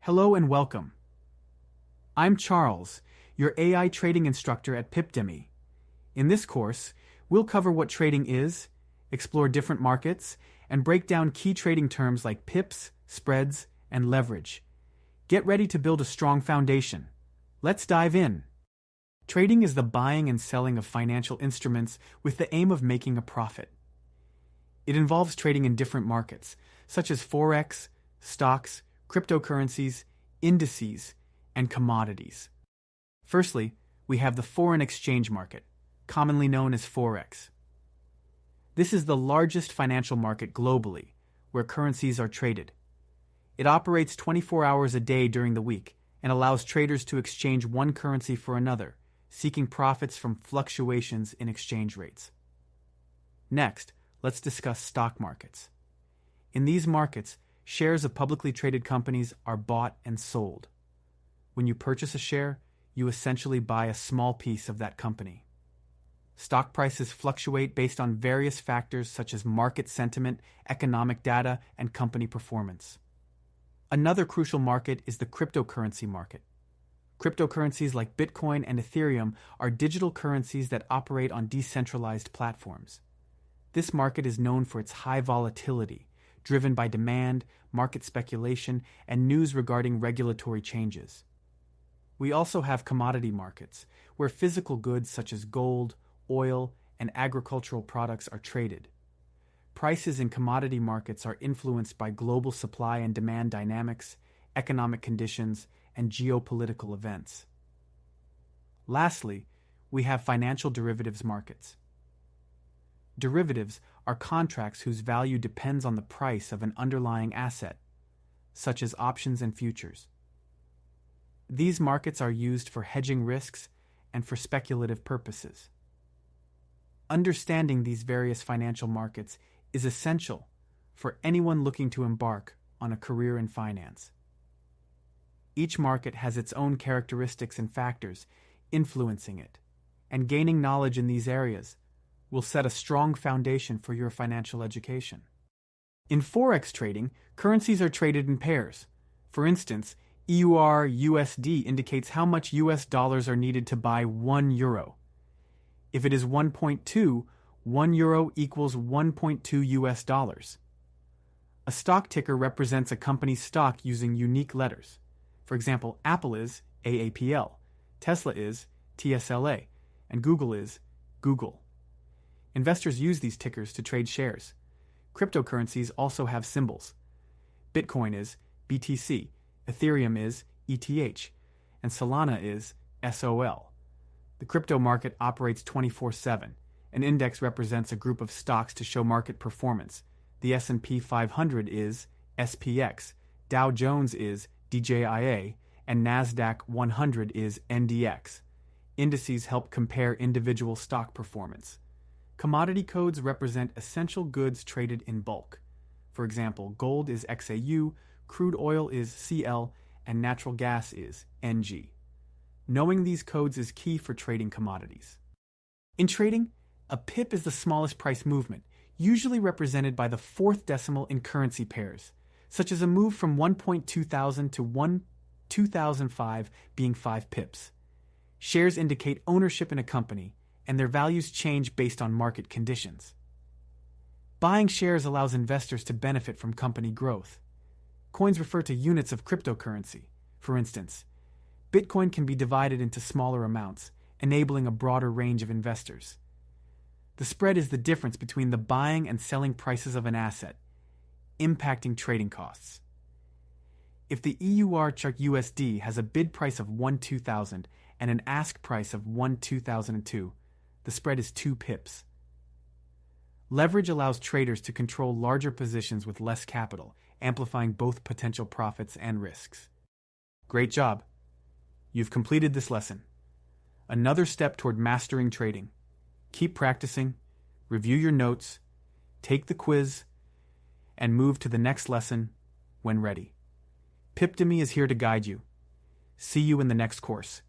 Hello and welcome. I'm Charles, your AI trading instructor at Pipdemy. In this course, we'll cover what trading is, explore different markets, and break down key trading terms like pips, spreads, and leverage. Get ready to build a strong foundation. Let's dive in. Trading is the buying and selling of financial instruments with the aim of making a profit. It involves trading in different markets, such as Forex, stocks, cryptocurrencies, indices, and commodities. Firstly, we have the foreign exchange market, commonly known as Forex. This is the largest financial market globally, where currencies are traded. It operates 24 hours a day during the week and allows traders to exchange one currency for another, seeking profits from fluctuations in exchange rates. Next, let's discuss stock markets. In these markets, shares of publicly traded companies are bought and sold. When you purchase a share, you essentially buy a small piece of that company. Stock prices fluctuate based on various factors such as market sentiment, economic data, and company performance. Another crucial market is the cryptocurrency market. Cryptocurrencies like Bitcoin and Ethereum are digital currencies that operate on decentralized platforms. This market is known for its high volatility, driven by demand, market speculation, and news regarding regulatory changes. We also have commodity markets, where physical goods such as gold, oil, and agricultural products are traded. Prices in commodity markets are influenced by global supply and demand dynamics, economic conditions, and geopolitical events. Lastly, we have financial derivatives markets. Derivatives are contracts whose value depends on the price of an underlying asset, such as options and futures. These markets are used for hedging risks and for speculative purposes. Understanding these various financial markets is essential for anyone looking to embark on a career in finance. Each market has its own characteristics and factors influencing it, and gaining knowledge in these areas will set a strong foundation for your financial education. In Forex trading, currencies are traded in pairs. For instance, EUR/USD indicates how much US dollars are needed to buy 1 euro. If it is 1.2, 1 euro equals 1.2 US dollars. A stock ticker represents a company's stock using unique letters. For example, Apple is AAPL, Tesla is TSLA, and Google is Google. Investors use these tickers to trade shares. Cryptocurrencies also have symbols. Bitcoin is BTC, Ethereum is ETH, and Solana is SOL. The crypto market operates 24/7. An index represents a group of stocks to show market performance. The S&P 500 is SPX, Dow Jones is DJIA, and NASDAQ 100 is NDX. Indices help compare individual stock performance. Commodity codes represent essential goods traded in bulk. For example, gold is XAU, crude oil is CL, and natural gas is NG. Knowing these codes is key for trading commodities. In trading, a pip is the smallest price movement, usually represented by the fourth decimal in currency pairs, such as a move from 1.2000 to 2005 being 5 pips. Shares indicate ownership in a company, and their values change based on market conditions. Buying shares allows investors to benefit from company growth. Coins refer to units of cryptocurrency. For instance, Bitcoin can be divided into smaller amounts, enabling a broader range of investors. The spread is the difference between the buying and selling prices of an asset, impacting trading costs. If the EUR/USD has a bid price of 1,2000 and an ask price of 1,2002, the spread is 2 pips. Leverage allows traders to control larger positions with less capital, amplifying both potential profits and risks. Great job! You've completed this lesson. Another step toward mastering trading. Keep practicing, review your notes, take the quiz, and move to the next lesson when ready. Pipdemy is here to guide you. See you in the next course.